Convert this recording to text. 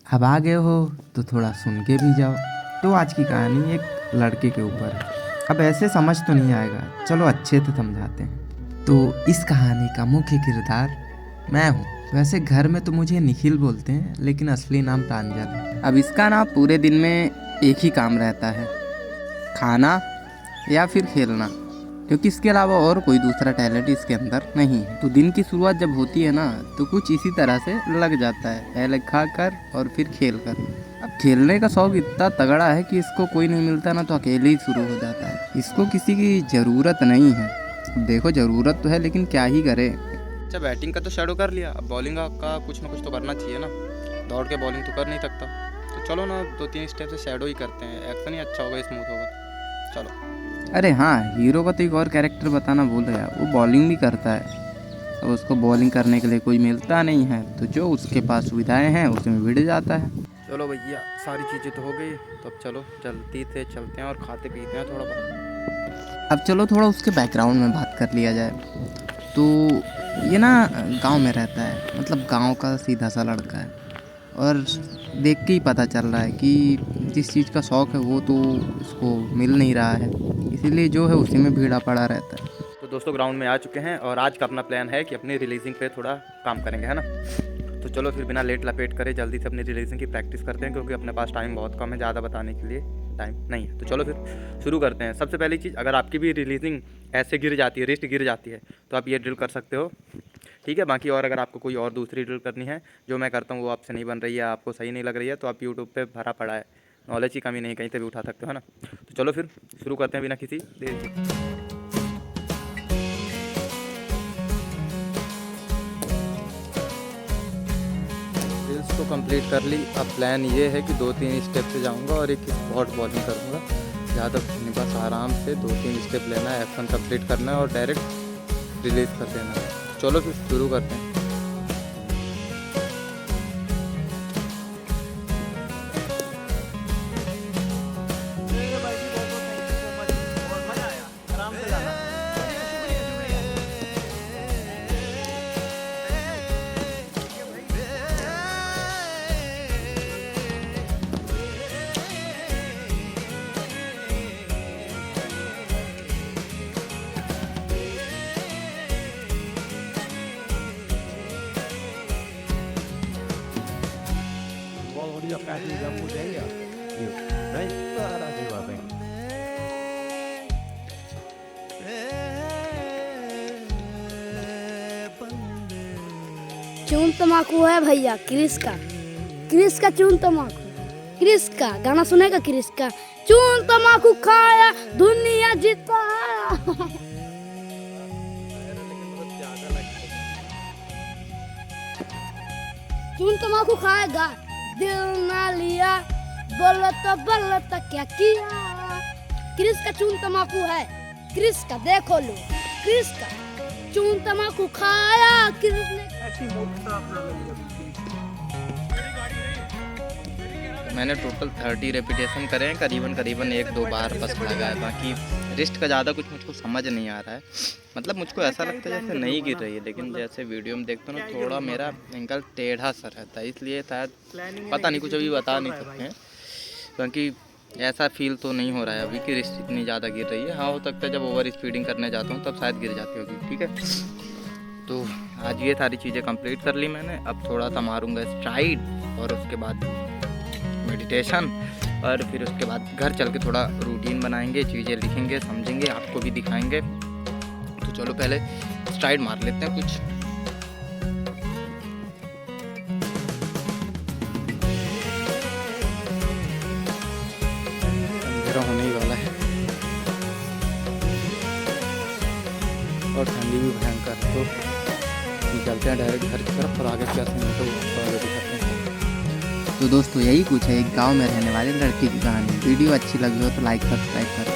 अब आ गए हो तो थोड़ा सुन के भी जाओ। तो आज की कहानी एक लड़के के ऊपर है। अब ऐसे समझ तो नहीं आएगा, चलो अच्छे से समझाते हैं। तो इस कहानी का मुख्य किरदार मैं हूँ। वैसे घर में तो मुझे निखिल बोलते हैं, लेकिन असली नाम प्रांजल है। अब इसका ना पूरे दिन में एक ही काम रहता है, खाना या फिर खेलना, क्योंकि इसके अलावा और कोई दूसरा टैलेंट इसके अंदर नहीं है। तो दिन की शुरुआत जब होती है ना, तो कुछ इसी तरह से लग जाता है, पहले खा कर और फिर खेल कर। अब खेलने का शौक इतना तगड़ा है कि इसको कोई नहीं मिलता ना तो अकेले ही शुरू हो जाता है। इसको किसी की ज़रूरत नहीं है। देखो ज़रूरत तो है, लेकिन क्या ही करे। अच्छा, बैटिंग का तो शेडो कर लिया, अब बॉलिंग का कुछ ना कुछ तो करना चाहिए ना। दौड़ के बॉलिंग तो कर नहीं सकता, तो चलो ना 2-3 स्टेप से शेडो ही करते हैं, एक्शन ही अच्छा होगा, स्मूथ होगा। चलो। अरे हाँ, हीरो का तो एक और कैरेक्टर बताना भूल गया, वो बॉलिंग भी करता है। अब उसको बॉलिंग करने के लिए कोई मिलता नहीं है, तो जो उसके पास सुविधाएं हैं उसमें भिड़ जाता है। चलो भैया, सारी चीज़ें तो हो गई, तो अब चलो जल्दी से चलते हैं और खाते पीते हैं थोड़ा बहुत। अब चलो थोड़ा उसके बैकग्राउंड में बात कर लिया जाए। तो ये ना गांव में रहता है, मतलब गांव का सीधा सा लड़का है, और देख के ही पता चल रहा है कि जिस चीज़ का शौक़ है वो तो इसको मिल नहीं रहा है, इसीलिए जो है उसी में भीड़ा पड़ा रहता है। तो दोस्तों ग्राउंड में आ चुके हैं और आज का अपना प्लान है कि अपनी रिलीजिंग पे थोड़ा काम करेंगे, है ना। तो चलो फिर बिना लेट लपेट करे जल्दी से अपनी रिलीजिंग की प्रैक्टिस करते हैं, क्योंकि अपने पास टाइम बहुत कम है, ज़्यादा बताने के लिए टाइम नहीं है। तो चलो फिर शुरू करते हैं। सबसे पहली चीज़, अगर आपकी भी रिलीजिंग ऐसे गिर जाती है, रिस्ट गिर जाती है, तो आप ये ड्रिल कर सकते हो, ठीक है। बाकी और अगर आपको कोई और दूसरी ड्रिल करनी है, जो मैं करता हूँ वो आपसे नहीं बन रही है, आपको सही नहीं लग रही है, तो आप यूट्यूब पे भरा पड़ा है, नॉलेज की कमी नहीं, कहीं से भी उठा सकते हो, है ना। तो चलो फिर शुरू करते हैं बिना किसी देर के। ड्रिल्स तो कंप्लीट कर ली। अब प्लान ये है कि 2-3 स्टेप से जाऊँगा और एक स्पॉट बॉलिंग करूँगा। ज़्यादा अपने पास आराम से 2-3 स्टेप लेना है, एक्शन कंप्लीट करना है और डायरेक्ट रिलीज कर देना है। चलो फिर शुरू करते हैं। Dia kasih kamu dia. Yuk, naik ke arah dewa bang. चून तमाकू है भैया, क्रिस का चून तमाकू, क्रिस का गाना सुनेगा। क्रिस का चून तमाकू खाया दुनिया जीता। चून तमाकू खाएगा दिल ना लिया, बोलो तो क्या किया। क्रिस का चून तमाकू है, क्रिस का देखो लो, क्रिस का चून तमाकू खाया क्रिस ने। मैंने टोटल 30 रेपिटेशन करे हैं, करीबन 1-2 बार बस लगा है। बाकी रिस्ट का ज़्यादा कुछ मुझको समझ नहीं आ रहा है, मतलब मुझको ऐसा लगता है जैसे नहीं गिर रही है, लेकिन जैसे वीडियो में देखता हूँ ना थोड़ा मेरा एंकल टेढ़ा सा रहता है, इसलिए शायद पता नहीं, कुछ अभी बता नहीं सकते हैं, क्योंकि ऐसा फील तो नहीं हो रहा है अभी कि रिस्ट इतनी ज़्यादा गिर रही है। हाँ, हो सकता है जब ओवर स्पीडिंग करने जाता हूँ तब शायद गिर जाती होगी, ठीक है। तो आज ये सारी चीज़ें कंप्लीट कर ली मैंने। अब थोड़ा सा मारूंगा स्ट्राइड और उसके बाद मेडिटेशन, और फिर उसके बाद घर चल के थोड़ा रूटीन बनाएंगे, चीज़ें लिखेंगे, समझेंगे, आपको भी दिखाएंगे। तो चलो पहले स्ट्राइड मार लेते हैं कुछ। अंधेरा होने ही वाला है और ठंडी भी भयंकर, तो निकलते हैं डायरेक्ट घर की तरफ और आगे क्या सीन होता है वो दिखाते हैं। तो दोस्तों यही कुछ है एक गांव में रहने वाले लड़के की कहानी। वीडियो अच्छी लगी हो तो लाइक सब्सक्राइब करें।